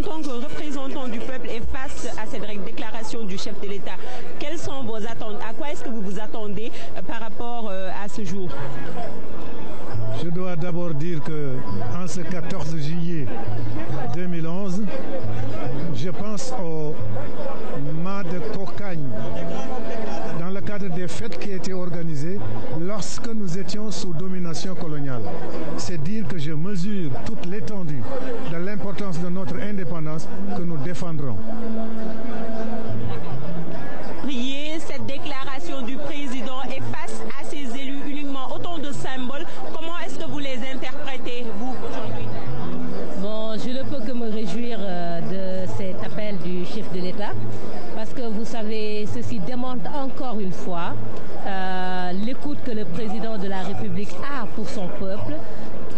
tant que représentant du peuple et face à cette déclaration du chef de l'État, quelles sont vos attentes? À quoi est-ce que vous vous attendez par rapport à ce jour? Je dois d'abord dire que en ce 14 juillet 2011, je pense au mât de Cocagne dans le cadre des fêtes qui étaient organisées lorsque nous étions sous domination coloniale. C'est dire que je mesure toute l'étendue de l'importance de notre indépendance que nous défendrons. Cette déclaration du président et face à ses élus uniquement autant de symboles, comment est-ce que vous les interprétez, vous, aujourd'hui? Bon, je ne peux que me réjouir de cet appel du chef de l'État parce que vous savez, ceci démontre encore une fois l'écoute que le président de la République a pour son peuple,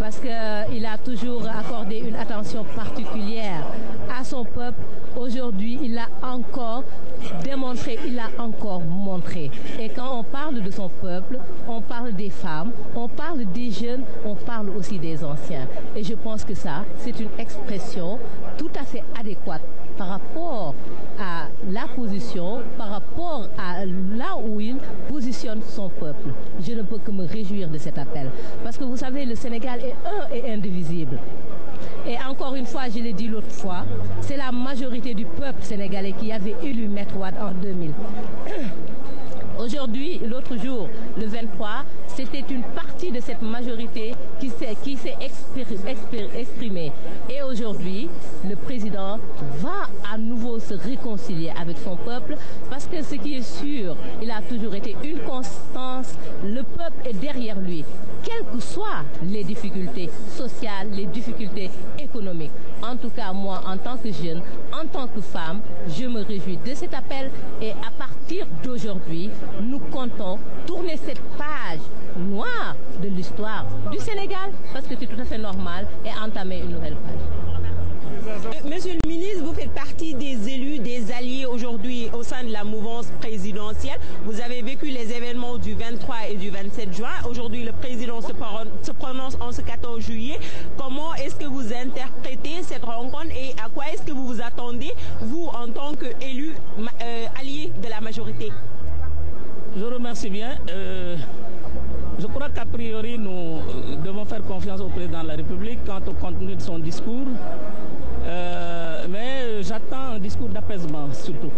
parce qu'il a toujours accordé une attention particulière à son peuple. Aujourd'hui, il l'a encore démontré, il l'a encore montré. Et quand on parle de son peuple, on parle des femmes, on parle des jeunes, on parle aussi des anciens. Et je pense que ça, c'est une expression tout à fait adéquate par rapport à la position, par rapport à là où il positionne son peuple. Je ne peux que me réjouir de cet appel. Parce que vous savez, le Sénégal est un et indivisible. Et encore une fois, je l'ai dit l'autre fois, c'est la majorité du peuple sénégalais qui avait élu Maître Wade en 2000. Aujourd'hui, l'autre jour, le 23, c'était une partie de cette majorité qui s'est exprimée. Et aujourd'hui, le président va à nouveau se réconcilier avec son peuple parce que ce qui est sûr, il a toujours été une constance, le peuple est derrière lui, quelles que soient les difficultés sociales, les difficultés économiques. En tout cas, moi, en tant que jeune, en tant que femme, je me réjouis de cet appel et à partir d'aujourd'hui, nous comptons tourner cette page noire de l'histoire du Sénégal parce que c'est tout à fait normal et entamer une nouvelle page. Monsieur le ministre, vous faites partie des élus, des alliés aujourd'hui au sein de la mouvance présidentielle. Vous avez vécu les événements du 23 et du 27 juin. Aujourd'hui, le président se prononce en ce 14 juillet. Comment est-ce que vous interprétez cette rencontre et à quoi est-ce que vous vous attendez, vous, en tant qu'élu allié de la majorité? Je remercie bien. Je crois qu'a priori, nous devons faire confiance au président de la République quant au contenu de son discours. Mais j'attends un discours d'apaisement surtout.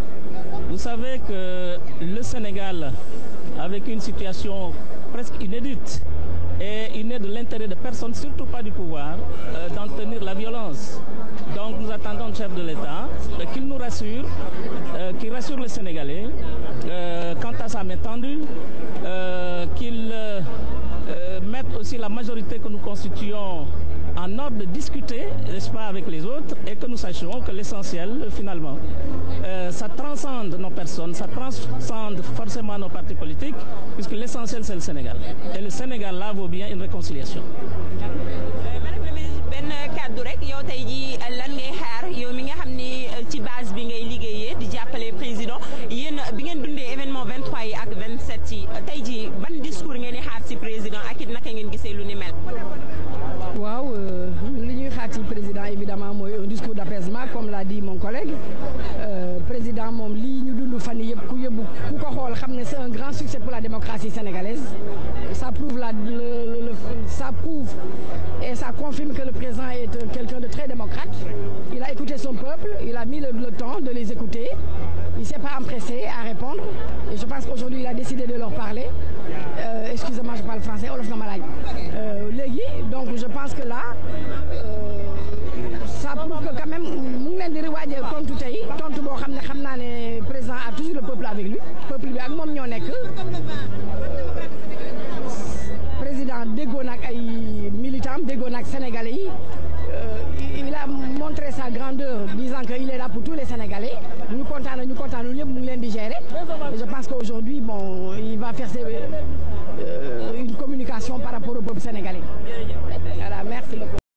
Vous savez que le Sénégal, avec une situation presque inédite, et il n'est de l'intérêt de personne, surtout pas du pouvoir, d'en tenir la violence. Donc nous attendons le chef de l'État qu'il nous rassure, qu'il rassure les Sénégalais quant à sa main tendue, qu'il mette aussi la majorité que nous constituons en ordre de discuter, n'est-ce pas, avec les autres, et que nous sachions que l'essentiel, finalement, ça transcende nos personnes, ça transcende forcément nos partis politiques, puisque l'essentiel, c'est le Sénégal. Et le Sénégal, là, vaut bien une réconciliation. Madame la ministre, benn kàddu rek yow tey jii lan ngay xaar yow mi nga xam ni ci base bi ngay liggéeyee di jàppale président yéen bi ngeen dundee événement 23 yi ak 27 yi tey jii ban discours ngeen di xaar ci président ak it naka ngeen gisee lu ni mel. Waaw li ñuy xaar ci président évidemment mooy un discours d'apaisement comme l'a dit mon collègue. Président moom lii ñu dund fan yii yëpp ku ko xool xam ne c'est un grand succès pour la démocratie sénégalaise. Ça prouve et ça confirme que le président est quelqu'un de très démocrate. Il a écouté son peuple, il a mis le temps de les écouter. Il ne s'est pas empressé à répondre. Et je pense qu'aujourd'hui, il a décidé de leur parler. Excusez-moi, je parle français. Donc je pense que là, ça prouve que quand même, mu ngi leen di riwaajee tontu tey tontu boo xam ne président a toujours le peuple avec lui. Peuple bi ak moom ñoo nekk. Président déggoo na ak ay militants déggoo na ak sénégalais yi. Il a montré sa grandeur disant qu'il est là pour tous les Sénégalais. Ñu kontaan ñëpp mu ngi leen di gérer. Et je pense qu'aujourd'hui, bon, il va faire une communication par rapport au peuple sénégalais. Voilà, merci beaucoup.